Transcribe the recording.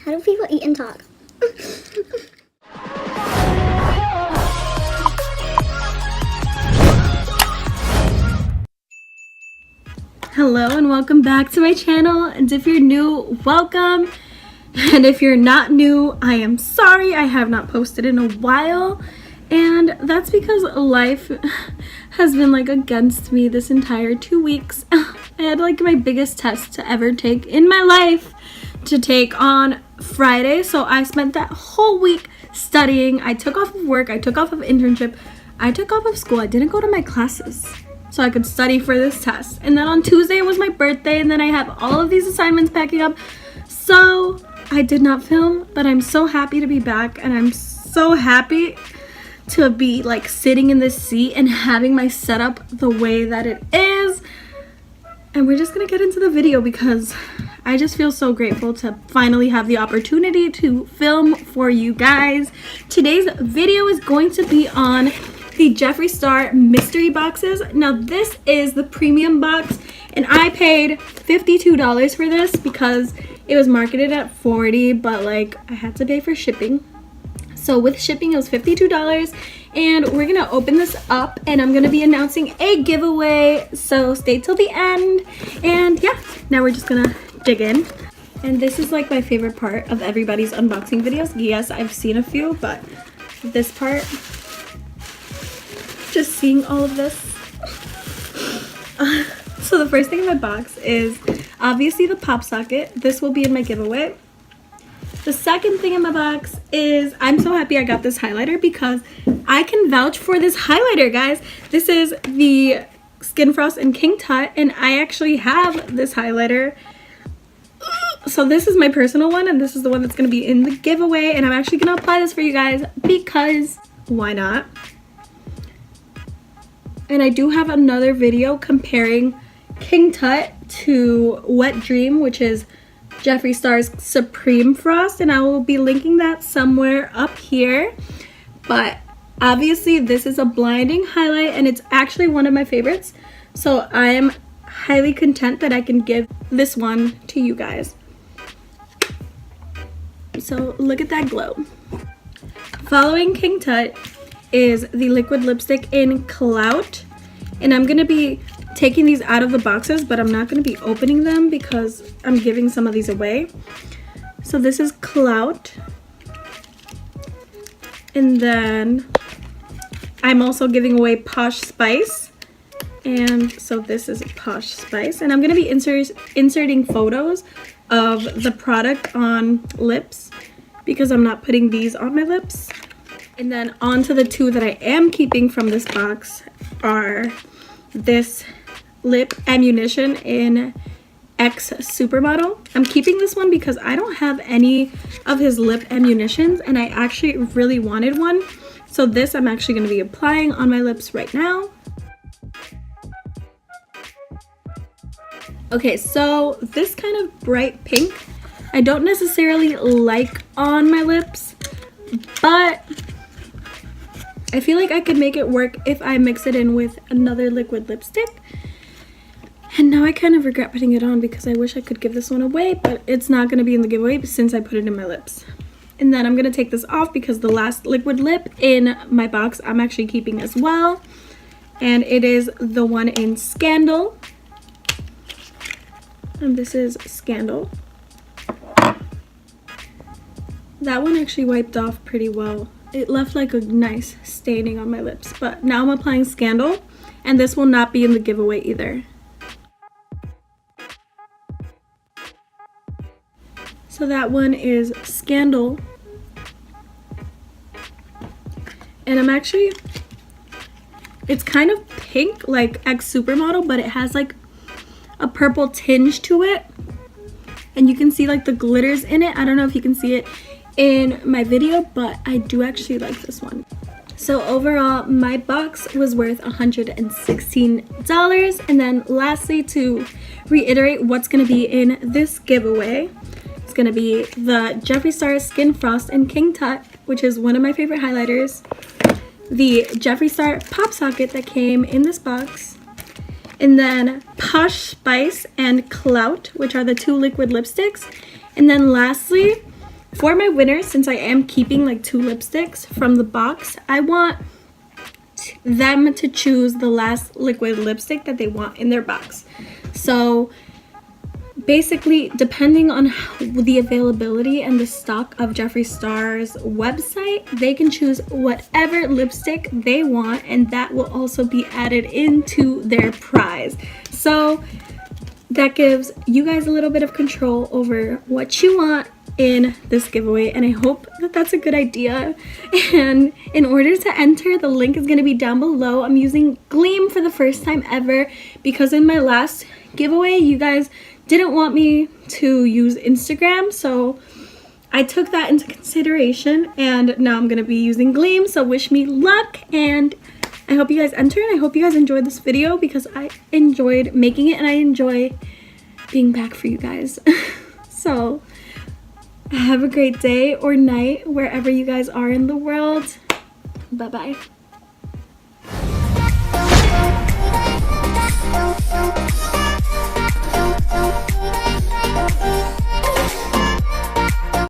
How do people eat and talk? Hello and welcome back to my channel, and if you're new, welcome, and if you're not new, I am sorry. I have not posted in a while, and that's because life has been like against me this entire 2 weeks. I had like my biggest test to ever take in my life to take on Friday, so I spent that whole week studying. I took off of work, I took off of internship, I took off of school. I didn't go to my classes so I could study for this test. And then on Tuesday it was my birthday, and then I have all of these assignments packing up, so I did not film. But I'm so happy to be back, and I'm so happy to be like sitting in this seat and having my setup the way that it is. And we're just gonna get into the video because I just feel so grateful to finally have the opportunity to film for you guys. Today's video is going to be on the Jeffree Star mystery boxes. Now this is the premium box, and I paid $52 for this because it was marketed at $40, but like I had to pay for shipping. So with shipping it was $52, and we're gonna open this up and I'm gonna be announcing a giveaway, so stay till the end. And yeah, now we're just gonna dig in. And this is like my favorite part of everybody's unboxing videos. Yes, I've seen a few, but this part, just seeing all of this. So the first thing in my box is obviously the pop socket. This will be in my giveaway. The second thing in my box is, I'm so happy I got this highlighter because I can vouch for this highlighter, guys. This is the Skin Frost and King Tut, and I actually have this highlighter. So this is my personal one, and this is the one that's going to be in the giveaway, and I'm actually going to apply this for you guys because why not? And I do have another video comparing King Tut to Wet Dream, which is Jeffree Star's Supreme Frost, and I will be linking that somewhere up here. But obviously this is a blinding highlight, and it's actually one of my favorites, so I am highly content that I can give this one to you guys. So look at that glow. Following King Tut is the liquid lipstick in Clout, and I'm gonna be taking these out of the boxes, but I'm not going to be opening them because I'm giving some of these away. So this is Clout, and then I'm also giving away Posh Spice, and so this is Posh Spice, and I'm going to be inserting photos of the product on lips because I'm not putting these on my lips. And then onto the two that I am keeping from this box are this lip ammunition in X Supermodel. I'm keeping this one because I don't have any of his lip ammunitions, and I actually really wanted one. So this I'm actually going to be applying on my lips right now. Okay, so this kind of bright pink I don't necessarily like on my lips, but I feel like I could make it work if I mix it in with another liquid lipstick. And now I kind of regret putting it on because I wish I could give this one away, but it's not going to be in the giveaway since I put it in my lips. And then I'm going to take this off because the last liquid lip in my box I'm actually keeping as well. And it is the one in Scandal. And this is Scandal. That one actually wiped off pretty well. It left like a nice staining on my lips. But now I'm applying Scandal, and this will not be in the giveaway either. So that one is Scandal. And I'm actually, it's kind of pink like X Supermodel, but it has like a purple tinge to it. And you can see like the glitters in it. I don't know if you can see it in my video, but I do actually like this one. So overall, my box was worth $116. And then lastly, to reiterate what's going to be in this giveaway, it's going to be the Jeffree Star Skin Frost and King Tut, which is one of my favorite highlighters, the Jeffree Star Pop Socket that came in this box, and then Posh Spice and Clout, which are the two liquid lipsticks. And then lastly, for my winner, since I am keeping like 2 lipsticks from the box, I want them to choose the last liquid lipstick that they want in their box. So basically, depending on the availability and the stock of Jeffree Star's website, they can choose whatever lipstick they want, and that will also be added into their prize. So that gives you guys a little bit of control over what you want in this giveaway, and I hope that that's a good idea. And in order to enter, the link is going to be down below. I'm using Gleam for the first time ever because in my last giveaway you guys didn't want me to use Instagram, so I took that into consideration, and now I'm going to be using Gleam. So wish me luck, and I hope you guys enter, and I hope you guys enjoyed this video because I enjoyed making it and I enjoy being back for you guys. So have a great day or night wherever you guys are in the world. Bye bye.